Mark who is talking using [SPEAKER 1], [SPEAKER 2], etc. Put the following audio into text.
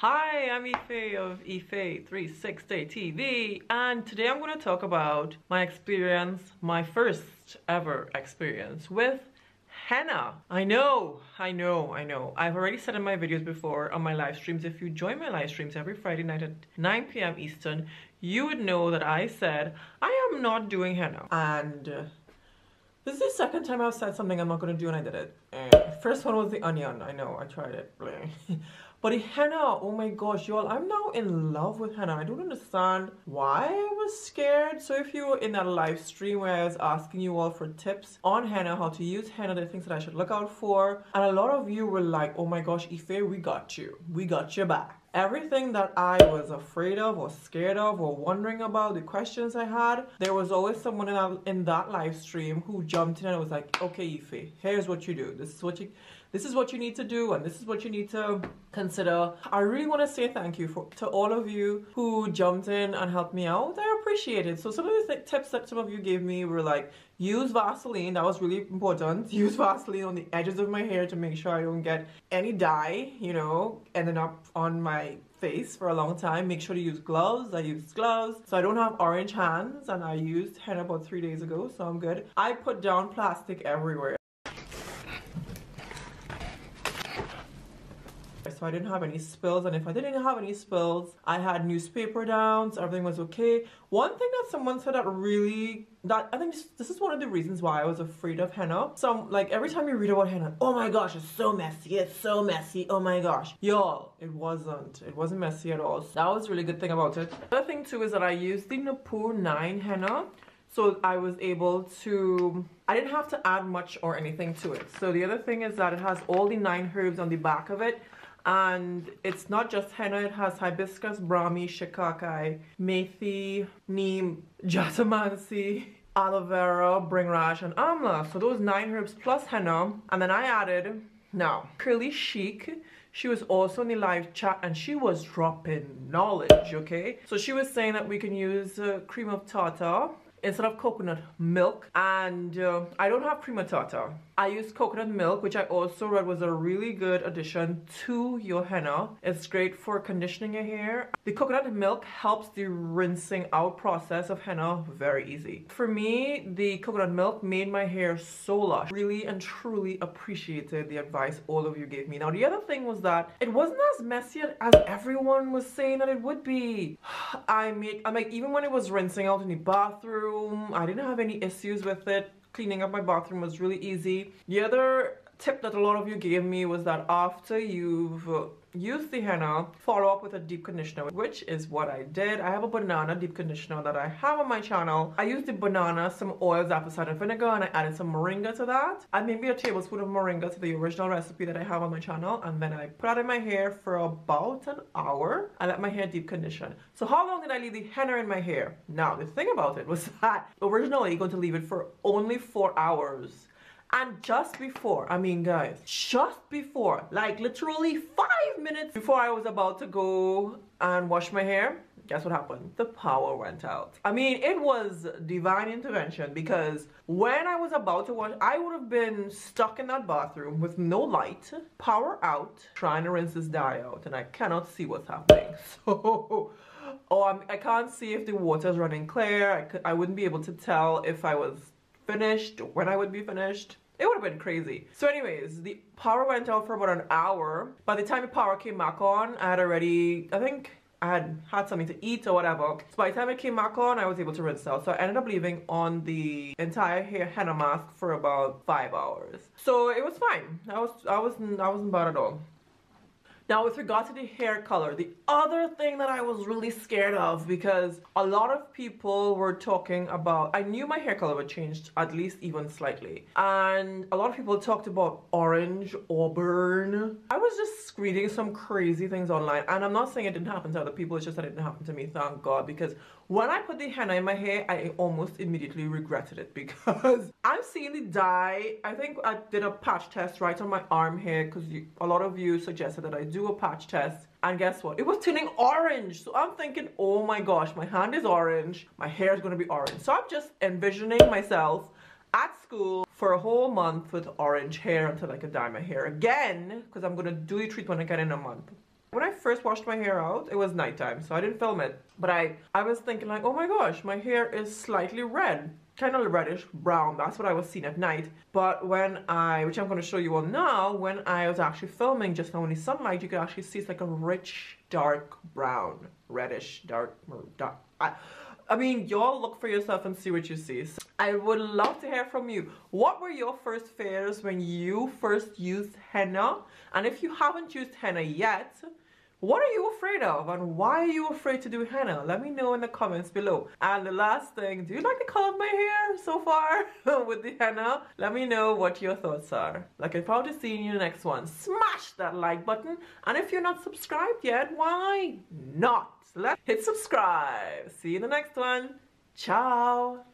[SPEAKER 1] Hi, I'm Ife of Ife 360 TV, and today I'm going to talk about my experience, my first ever experience with henna. I know. I've already said in my videos before on my live streams, if you join my live streams every Friday night at 9 p.m. Eastern, you would know that I said I am not doing henna. And this is the second time I've said something I'm not going to do and I did it. First one was the onion. I know, I tried it. But the henna, oh my gosh, y'all, I'm now in love with henna. I don't understand why I was scared. So if you were in that live stream where I was asking you all for tips on henna, how to use henna, the things that I should look out for, and a lot of you were like, oh my gosh, Ife, we got you. We got your back. Everything that I was afraid of or scared of or wondering about, the questions I had, there was always someone in that live stream who jumped in and was like, okay, Ife, here's what you do. This is what you need to do, and this is what you need to consider. I really want to say thank you to all of you who jumped in and helped me out. I appreciate it. So some of the tips that some of you gave me were like, use Vaseline. That was really important. Use Vaseline on the edges of my hair to make sure I don't get any dye, you know, ending up on my face for a long time. Make sure to use gloves. I used gloves so I don't have orange hands, and I used henna about 3 days ago, so I'm good. I put down plastic everywhere, so I didn't have any spills, and if I didn't have any spills, I had newspaper down, so everything was okay. One thing that someone said that I think this is one of the reasons why I was afraid of henna. Like every time you read about henna, oh my gosh, it's so messy, oh my gosh. Y'all, it wasn't messy at all. So that was a really good thing about it. The other thing too is that I used the Nupur henna. So I was able to, I didn't have to add much or anything to it. So the other thing is that it has all the 9 herbs on the back of it. And it's not just henna, it has hibiscus, brahmi, shikakai, methi, neem, jatamansi, aloe vera, bringraj, and amla. So those 9 herbs plus henna. And then I added, now, Curly Chic. She was also in the live chat and she was dropping knowledge, okay? So she was saying that we can use cream of tartar instead of coconut milk, and I don't have cream of tartar. I used coconut milk, which I also read was a really good addition to your henna. It's great for conditioning your hair. The coconut milk helps the rinsing out process of henna very easy. For me, the coconut milk made my hair so lush. Really and truly appreciated the advice all of you gave me. Now, the other thing was that it wasn't as messy as everyone was saying that it would be. I'm like, even when it was rinsing out in the bathroom, I didn't have any issues with it. Cleaning up my bathroom was really easy. The other tip that a lot of you gave me was that after you've used the henna, follow up with a deep conditioner, which is what I did. I have a banana deep conditioner that I have on my channel. I used the banana, some oils, apple cider vinegar, and I added some moringa to that. And maybe a tablespoon of moringa to the original recipe that I have on my channel. And then I put it in my hair for about an hour. I let my hair deep condition. So how long did I leave the henna in my hair? Now, the thing about it was that originally you're going to leave it for only 4 hours. And just before, I mean guys, just before, like literally 5 minutes before I was about to go and wash my hair, guess what happened? The power went out. I mean, it was divine intervention, because when I was about to wash, I would have been stuck in that bathroom with no light, power out, trying to rinse this dye out, and I cannot see what's happening. So, I can't see if the water's running clear. I wouldn't be able to tell if I was finished, when I would be finished. It would have been crazy. So anyways, the power went out for about an hour. By the time the power came back on, I had already, I think I had something to eat or whatever. So by the time it came back on, I was able to rinse out. So I ended up leaving on the entire hair henna mask for about 5 hours. So it was fine. I wasn't bad at all. Now, with regard to the hair color, the other thing that I was really scared of, because a lot of people were talking about, I knew my hair color would change at least even slightly. And a lot of people talked about orange, auburn. I was just reading some crazy things online. And I'm not saying it didn't happen to other people, it's just that it didn't happen to me, thank God. Because when I put the henna in my hair, I almost immediately regretted it, because I'm seeing the dye. I think I did a patch test right on my arm hair, because a lot of you suggested that I do a patch test, and guess what? It was turning orange. So I'm thinking, oh my gosh, my hand is orange, my hair is going to be orange. So I'm just envisioning myself at school for a whole month with orange hair until I could dye my hair again, because I'm going to do the treatment again in a month. When I first washed my hair out, it was nighttime, so I didn't film it. But I was thinking like, oh my gosh, my hair is slightly red. Kind of reddish brown. That's what I was seeing at night. But when which I'm going to show you all now, when I was actually filming just now in the sunlight, you could actually see it's like a rich, dark brown, reddish, dark. I mean, y'all look for yourself and see what you see. So I would love to hear from you. What were your first fears when you first used henna? And if you haven't used henna yet, what are you afraid of and why are you afraid to do henna? Let me know in the comments below. And the last thing, do you like the color of my hair so far with the henna? Let me know what your thoughts are. Looking forward to seeing you in the next one. Smash that like button. And if you're not subscribed yet, why not? Let's hit subscribe. See you in the next one. Ciao.